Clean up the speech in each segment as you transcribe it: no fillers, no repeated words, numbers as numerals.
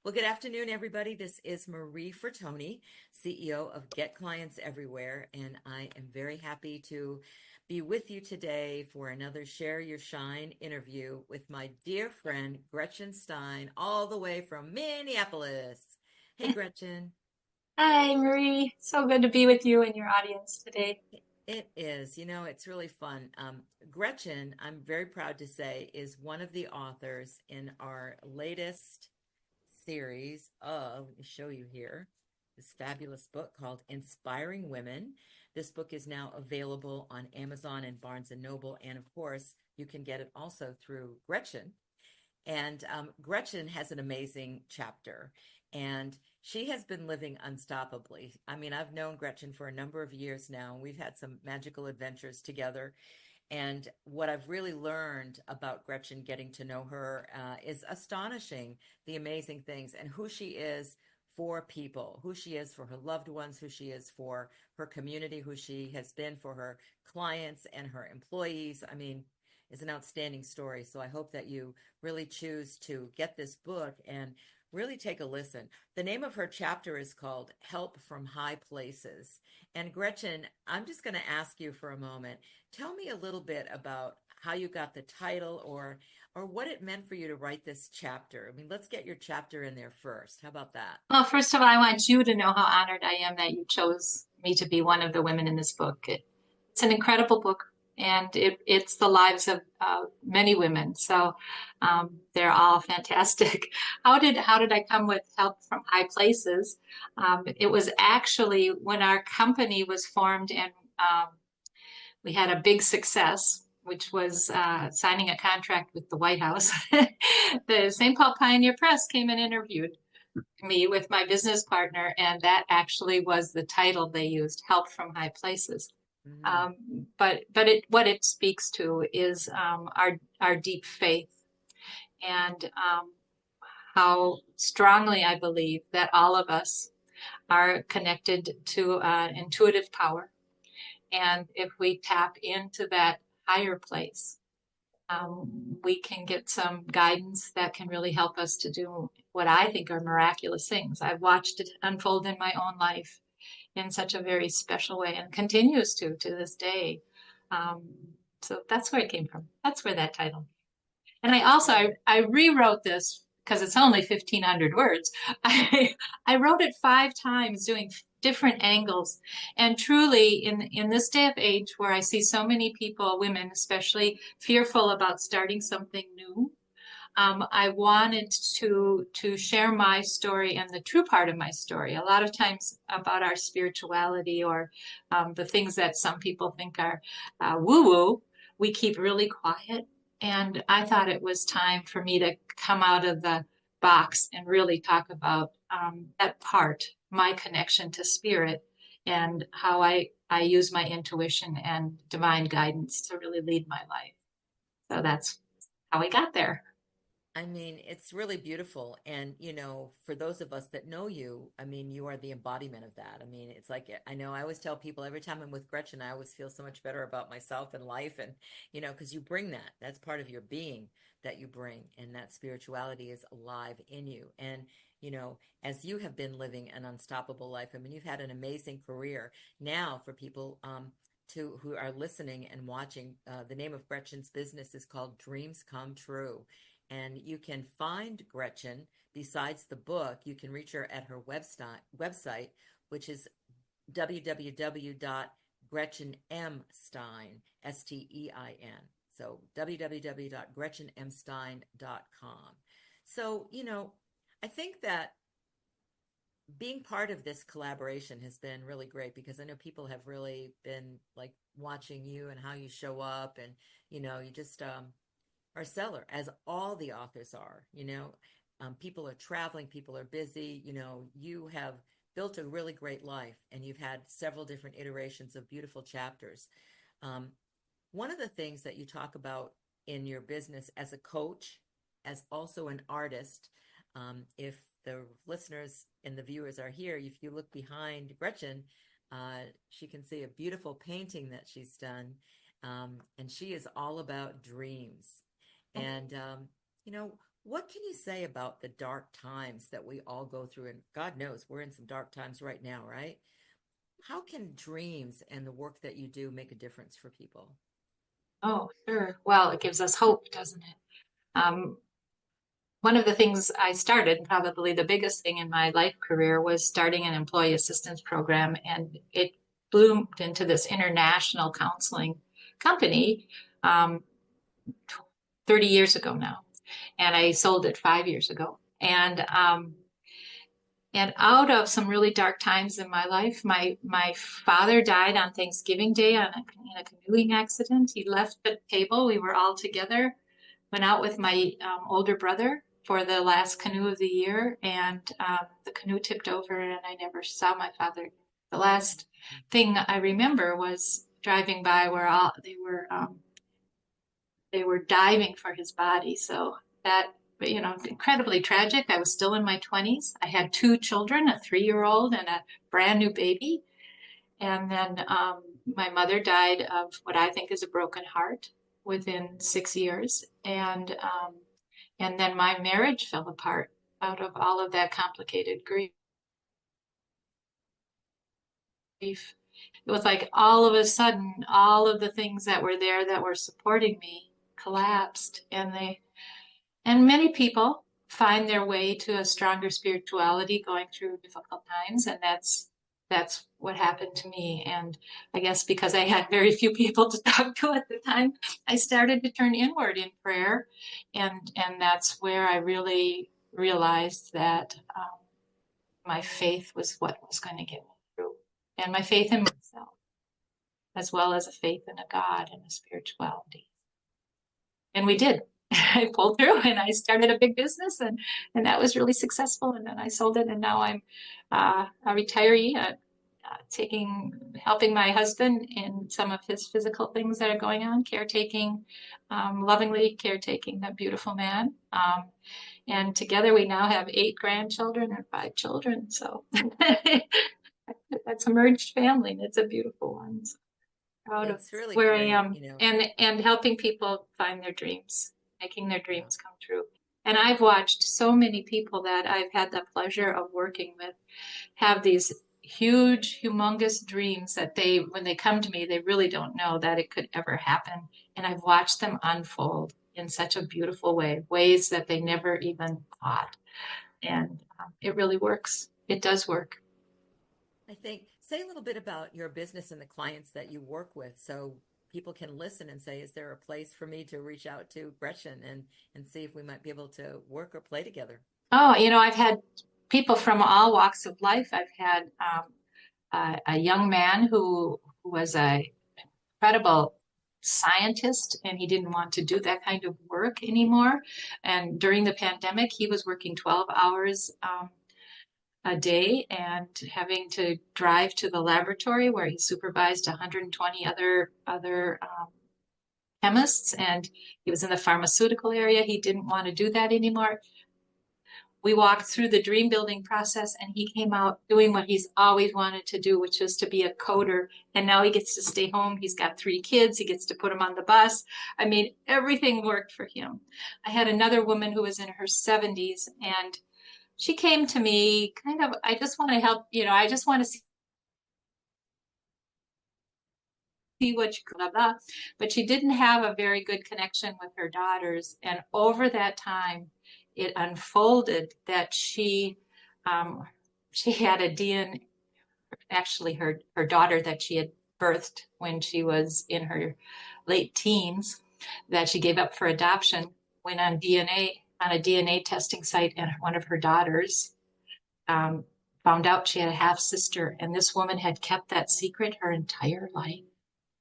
Well, good afternoon, everybody. This is Marie Fertoni, CEO of Get Clients Everywhere, and I am very happy to be with you today for another Share Your Shine interview with my dear friend Gretchen Stein, all the way from Minneapolis. Hey, Gretchen. Hi, Marie. So good to be with you and your audience today. It is, it's really fun. Gretchen, I'm very proud to say, is one of the authors in our latest series of, let me show you here, this fabulous book called Inspiring Women. This book is now available on Amazon and Barnes and Noble. And of course, you can get it also through Gretchen. And Gretchen has an amazing chapter, and she has been living unstoppably. I mean, I've known Gretchen for a number of years now. We've had some magical adventures together. And what I've really learned about Gretchen, getting to know her, is astonishing, the amazing things and who she is for people, who she is for her loved ones, who she is for her community, who she has been for her clients and her employees. I mean, is an outstanding story. So I hope that you really choose to get this book and really take a listen. The name of her chapter is called Help from High Places. And Gretchen, I'm just going to ask you for a moment. Tell me a little bit about how you got the title or what it meant for you to write this chapter. I mean, let's get your chapter in there first. How about that? Well, first of all, I want you to know how honored I am that you chose me to be one of the women in this book. It's an incredible book, and it's the lives of many women. So they're all fantastic. How did I come with Help from High Places? It was actually when our company was formed and we had a big success, which was signing a contract with the White House. The St. Paul Pioneer Press came and interviewed me with my business partner, and that actually was the title they used, Help from High Places. Mm, What it speaks to is our deep faith and how strongly I believe that all of us are connected to intuitive power. And if we tap into that higher place, we can get some guidance that can really help us to do what I think are miraculous things. I've watched it unfold in my own life in such a very special way and continues to this day. Um, so that's where it came from. That's where that title. And I rewrote this because it's only 1,500 words. I wrote it 5 times doing different angles. And truly, in this day of age where I see so many people, women especially, fearful about starting something new, I wanted to share my story and the true part of my story. A lot of times about our spirituality or the things that some people think are woo-woo, we keep really quiet. And I thought it was time for me to come out of the box and really talk about that part, my connection to spirit, and how I use my intuition and divine guidance to really lead my life. So that's how I got there. I mean, it's really beautiful. And, for those of us that know you, I mean, you are the embodiment of that. I mean, it's like, I know I always tell people every time I'm with Gretchen, I always feel so much better about myself and life. And, because you bring that, that's part of your being that you bring. And that spirituality is alive in you. And, as you have been living an unstoppable life, I mean, you've had an amazing career. Now, for people, who are listening and watching, the name of Gretchen's business is called Dreams Come True. And you can find Gretchen besides the book. You can reach her at her website, which is www.gretchenmstein, Stein. So www.gretchenmstein.com. So, I think that being part of this collaboration has been really great because I know people have really been like watching you and how you show up and, you just, are stellar, as all the authors are. People are traveling, people are busy. You have built a really great life, and you've had several different iterations of beautiful chapters. Um, One of the things that you talk about in your business as a coach, as also an artist, if the listeners and the viewers are here, if you look behind Gretchen, she can see a beautiful painting that she's done. And she is all about dreams. And, What can you say about the dark times that we all go through? And God knows we're in some dark times right now, right? How can dreams and the work that you do make a difference for people? Oh, sure. Well, it gives us hope, doesn't it? Um, One of the things I started, probably the biggest thing in my life career, was starting an employee assistance program, and it bloomed into this international counseling company um, 30 years ago now, and I sold it 5 years ago. And out of some really dark times in my life, my father died on Thanksgiving Day in a canoeing accident. He left the table. We were all together, went out with my older brother for the last canoe of the year, and the canoe tipped over, and I never saw my father. The last thing I remember was driving by where they were diving for his body. So that, incredibly tragic. I was still in my 20s. I had two children, a 3-year-old and a brand new baby. And then my mother died of what I think is a broken heart within 6 years. And then my marriage fell apart out of all of that complicated grief. It was like all of a sudden, all of the things that were there that were supporting me collapsed, and many people find their way to a stronger spirituality going through difficult times, and that's what happened to me. And I guess because I had very few people to talk to at the time, I started to turn inward in prayer, and that's where I really realized that my faith was what was going to get me through, and my faith in myself, as well as a faith in a God and a spirituality. And we did. I pulled through and I started a big business, and that was really successful. And then I sold it, and now I'm a retiree, helping my husband in some of his physical things that are going on, caretaking, lovingly caretaking that beautiful man. And together we now have 8 grandchildren and 5 children. So that's a merged family, and it's a beautiful one. So proud of It's really where I great, am, and helping people find their dreams, making their yeah. dreams come true. And I've watched so many people that I've had the pleasure of working with have these huge, humongous dreams that when they come to me, they really don't know that it could ever happen. And I've watched them unfold in such a beautiful way, ways that they never even thought. And it really works. It does work. I think say a little bit about your business and the clients that you work with so people can listen and say, is there a place for me to reach out to Gretchen and see if we might be able to work or play together? Oh, I've had people from all walks of life. I've had a young man who was an incredible scientist, and he didn't want to do that kind of work anymore. And during the pandemic, he was working 12 hours a day and having to drive to the laboratory where he supervised 120 other chemists, and he was in the pharmaceutical area. He didn't want to do that anymore. We walked through the dream building process, and he came out doing what he's always wanted to do, which is to be a coder. And now he gets to stay home. He's got 3 kids. He gets to put them on the bus. I mean, everything worked for him. I had another woman who was in her 70s, and she came to me kind of, I just want to help, I just want to see what you blah, blah. But she didn't have a very good connection with her daughters. And over that time, it unfolded that she had a DNA, actually her daughter that she had birthed when she was in her late teens, that she gave up for adoption, went on a DNA testing site, and one of her daughters found out she had a half sister, and this woman had kept that secret her entire life.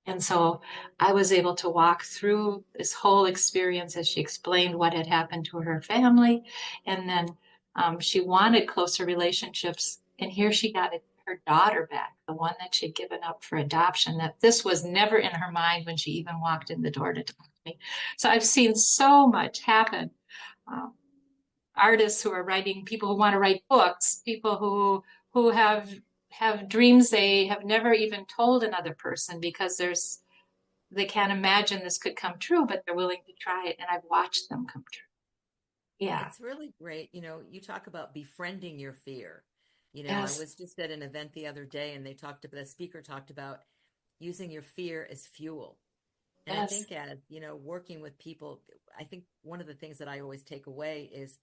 And so I was able to walk through this whole experience as she explained what had happened to her family. And then she wanted closer relationships. And here she got her daughter back, the one that she'd given up for adoption, that this was never in her mind when she even walked in the door to talk to me. So I've seen so much happen. Artists who are writing, people who want to write books, people who have dreams they have never even told another person because they can't imagine this could come true, but they're willing to try it, and I've watched them come true. Yeah. It's really great. You talk about befriending your fear. I Yes. was just at an event the other day and the speaker talked about using your fear as fuel. And I Yes. think as, working with people, I think one of the things that I always take away is,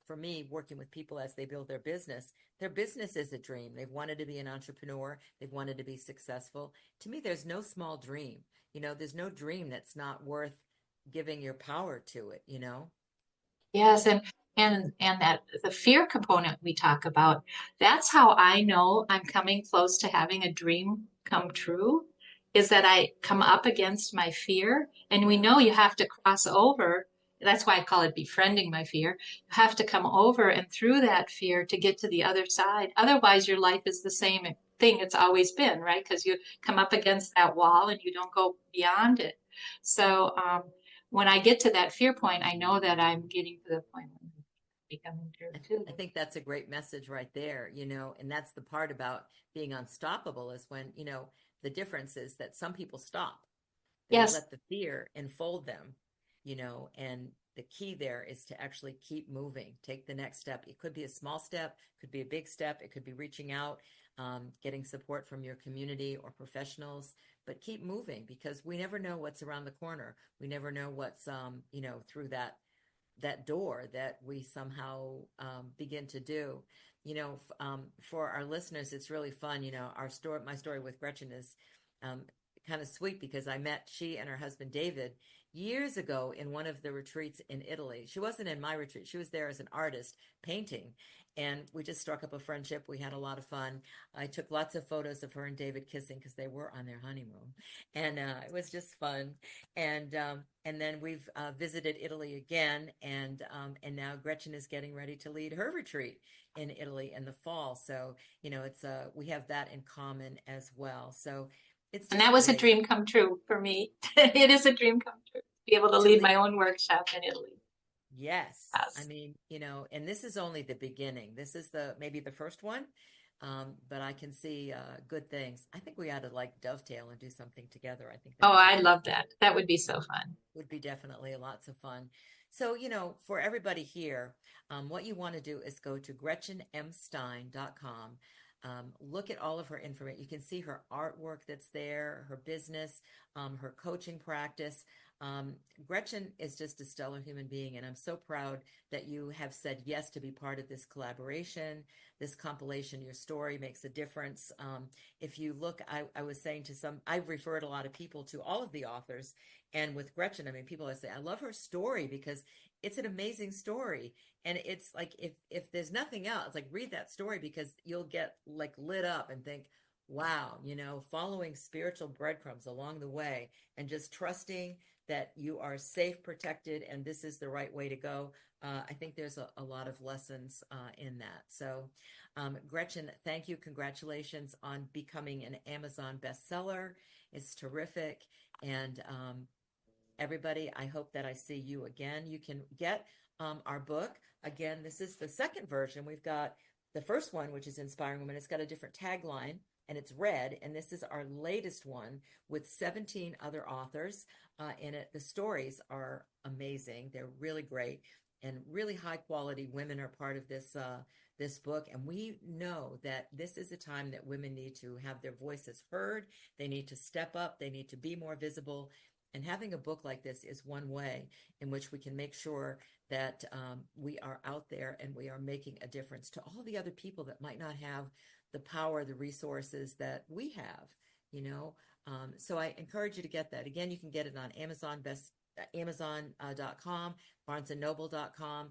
for me, working with people as they build their business is a dream. They've wanted to be an entrepreneur. They've wanted to be successful. To me, there's no small dream. There's no dream that's not worth giving your power to it. Yes, and that the fear component we talk about, that's how I know I'm coming close to having a dream come true, is that I come up against my fear, and we know you have to cross over. That's why I call it befriending my fear. You have to come over and through that fear to get to the other side. Otherwise, your life is the same thing it's always been, right? Because you come up against that wall and you don't go beyond it. So, when I get to that fear point, I know that I'm getting to the point where I'm becoming true too. I think that's a great message right there, and that's the part about being unstoppable is when, the difference is that some people stop. They Yes. let the fear enfold them, and the key there is to actually keep moving, take the next step. It could be a small step, could be a big step, it could be reaching out, getting support from your community or professionals, but keep moving because we never know what's around the corner. We never know what's, through that door that we somehow begin to do. For our listeners, it's really fun. My story with Gretchen is um, kind of sweet because I met she and her husband David years ago in one of the retreats in Italy. She wasn't in my retreat. She was there as an artist painting. And we just struck up a friendship. We had a lot of fun. I took lots of photos of her and David kissing because they were on their honeymoon. And it was just fun. And then we've visited Italy again, and now Gretchen is getting ready to lead her retreat in Italy in the fall. So it's we have that in common as well. So it's And just that was a great dream come true for me. It is a dream come true to be able to to lead my lead. own workshop in Italy. Yes, I Yes. mean and this is only the beginning. This is the maybe the first one, but I can see good things. I think we ought to like dovetail and do something together. I think that Oh, would be I fun. love that. That would be so fun. Would be definitely lots of fun. So, for everybody here, what you want to do is go to GretchenMStein.com. Look at all of her information. You can see her artwork that's there, her business, her coaching practice. Um, Gretchen is just a stellar human being, and I'm so proud that you have said yes to be part of this collaboration, this compilation. Your story makes a difference. If you look, I was saying I've referred a lot of people to all of the authors, and with Gretchen, I mean, people say, I love her story because it's an amazing story. And it's like, if there's nothing else, like read that story because you'll get like lit up and think, wow, following spiritual breadcrumbs along the way and just trusting that you are safe, protected, and this is the right way to go. I think there's a lot of lessons in that. So, Gretchen, thank you. Congratulations on becoming an Amazon bestseller. It's terrific. And everybody, I hope that I see you again. You can get our book. Again, this is the second version. We've got the first one, which is Inspiring Women. It's got a different tagline and it's red. And this is our latest one with 17 other authors in it. The stories are amazing. They're really great and really high quality women are part of this book. And we know that this is a time that women need to have their voices heard. They need to step up. They need to be more visible. And having a book like this is one way in which we can make sure that we are out there and we are making a difference to all the other people that might not have the power, the resources that we have. So I encourage you to get that. Again, you can get it on Amazon.com, BarnesandNoble.com.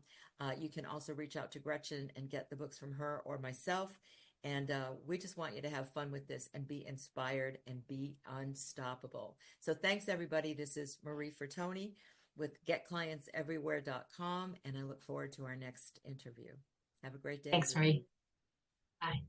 You can also reach out to Gretchen and get the books from her or myself. And we just want you to have fun with this and be inspired and be unstoppable. So thanks, everybody. This is Marie Fertoni with GetClientsEverywhere.com, and I look forward to our next interview. Have a great day, Thanks, everyone. Marie. Bye.